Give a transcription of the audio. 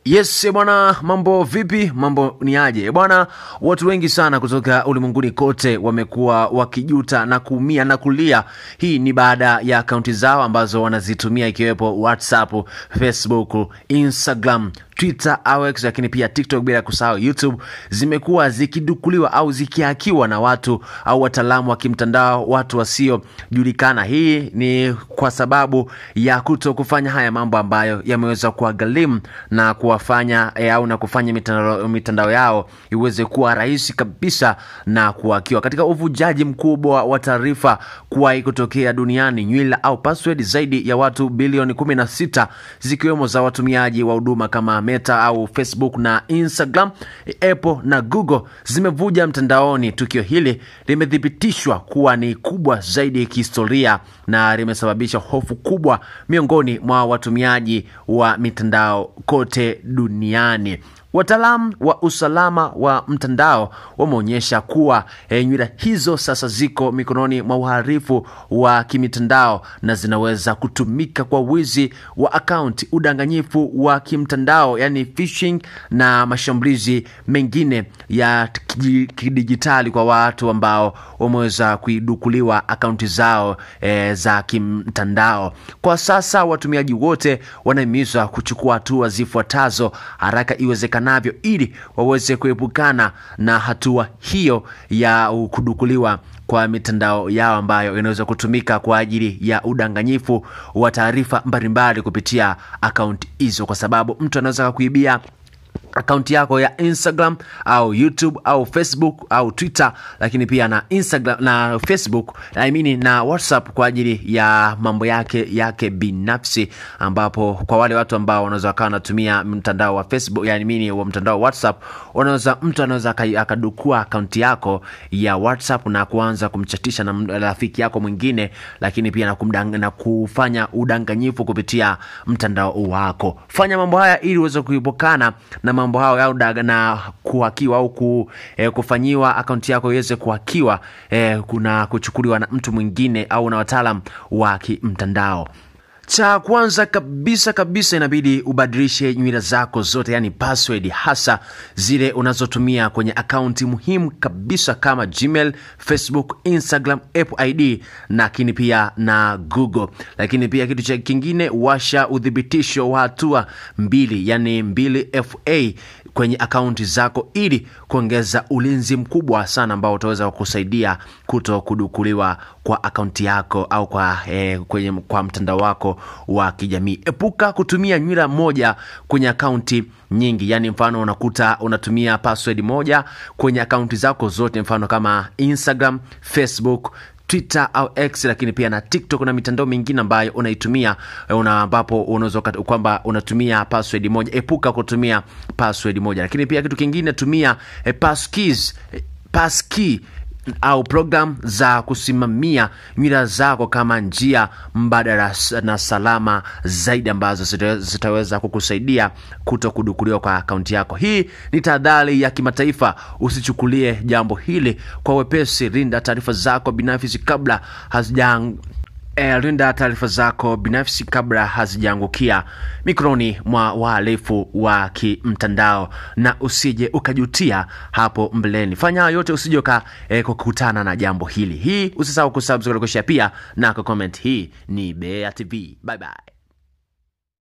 Yes bwana, mambo vipi? Mambo ni aje? Bwana, watu wengi sana kutoka ulimwenguni kote wamekuwa wakijuta na kuumia na kulia. Hii ni baada ya akaunti zao ambazo wanazitumia ikiwepo WhatsApp, Facebook, Instagram, Twitter, X, lakini pia TikTok, bila kusahau YouTube, zimekuwa zikidukuliwa au zikihakiwa na watu au wataalamu wa kimtandao, watu wasiojulikana. Hii ni kwa sababu ya kutokufanya haya mambo ambayo yameweza kuwagharimu na kuwafanya au na kufanya mitandao yao iweze kuwa rahisi kabisa na kuhakiwa. Katika uvujaji mkubwa wa taarifa kuwahi kutokea duniani, nywila au password zaidi ya watu bilioni 16 zikiwemo za watumiaji wa huduma kama Meta au Facebook na Instagram, Apple na Google zimevuja mtandaoni. Tukio hili limethibitishwa kuwa ni kubwa zaidi kihistoria na limesababisha hofu kubwa miongoni mwa watumiaji wa mitandao kote duniani. Wataalamu wa usalama wa mtandao wameonyesha kuwa nywila hizo sasa ziko mikononi mwa wahalifu wa kimitandao na zinaweza kutumika kwa wizi wa akaunti, udanganyifu wa kimtandao yani phishing, na mashambulizi mengine ya kidijitali kwa watu ambao wameweza kuidukuliwa akaunti zao za kimtandao. Kwa sasa watumiaji wote wanahimizwa kuchukua hatua zifuatazo haraka iwezekanavyo ili waweze kuepukana na hatua hiyo ya kudukuliwa kwa mitandao yao ambayo inaweza kutumika kwa ajili ya udanganyifu wa taarifa mbalimbali kupitia akaunti hizo, kwa sababu mtu anaweza kuibia akaunti yako ya Instagram au YouTube au Facebook au Twitter, lakini pia na Instagram na Facebook na WhatsApp kwa ajili ya mambo yake binafsi, ambapo kwa wale watu ambao wanaweza kuwa wanatumia mtandao wa Facebook wa mtandao wa WhatsApp, mtu anaweza akadukua akaunti yako ya WhatsApp na kuanza kumchatisha na rafiki yako mwingine, lakini pia na kufanya udanganyifu kupitia mtandao wako. Fanya mambo haya ili uweze kuepukana na mambo hao au na kuhakiwa au kufanyiwa akaunti yako iweze kuhakiwa kuna kuchukuliwa na mtu mwingine au na wataalamu wa kimtandao. Cha kwanza kabisa inabidi ubadilishe nywila zako zote, yani password, hasa zile unazotumia kwenye akaunti muhimu kabisa kama Gmail, Facebook, Instagram, Apple ID lakini pia na Google. Lakini pia kitu kingine, washa udhibitisho wa hatua 2 yani 2FA kwenye akaunti zako ili kuongeza ulinzi mkubwa sana ambao utaweza kukusaidia kutokudukuliwa kwa akaunti yako au kwa mtandao wako wa kijamii. Epuka kutumia nywila moja kwenye akaunti nyingi, yani mfano unakuta unatumia password moja kwenye akaunti zako zote, mfano kama Instagram, Facebook, Twitter au X, lakini pia na TikTok na mitandao mingine ambayo unaitumia ambapo unaweza kwamba unatumia password moja. Epuka kutumia password moja. Lakini pia kitu kingine, tumia passkey au program za kusimamia nywila zako kama njia mbadala na salama zaidi ambazo zitaweza kukusaidia kutokudukuliwa kwa akaunti yako. Hii ni tahadhari ya kimataifa, usichukulie jambo hili kwa wepesi. Linda taarifa zako binafsi kabla hazijaangukia mikononi mwa wahalifu wa kimtandao, na usije ukajutia hapo mbeleni. Fanya yote usije kukutana na jambo hili. Hii usisahau kusubscribe, kushare pia na comment. Hii ni Bea TV. Bye bye.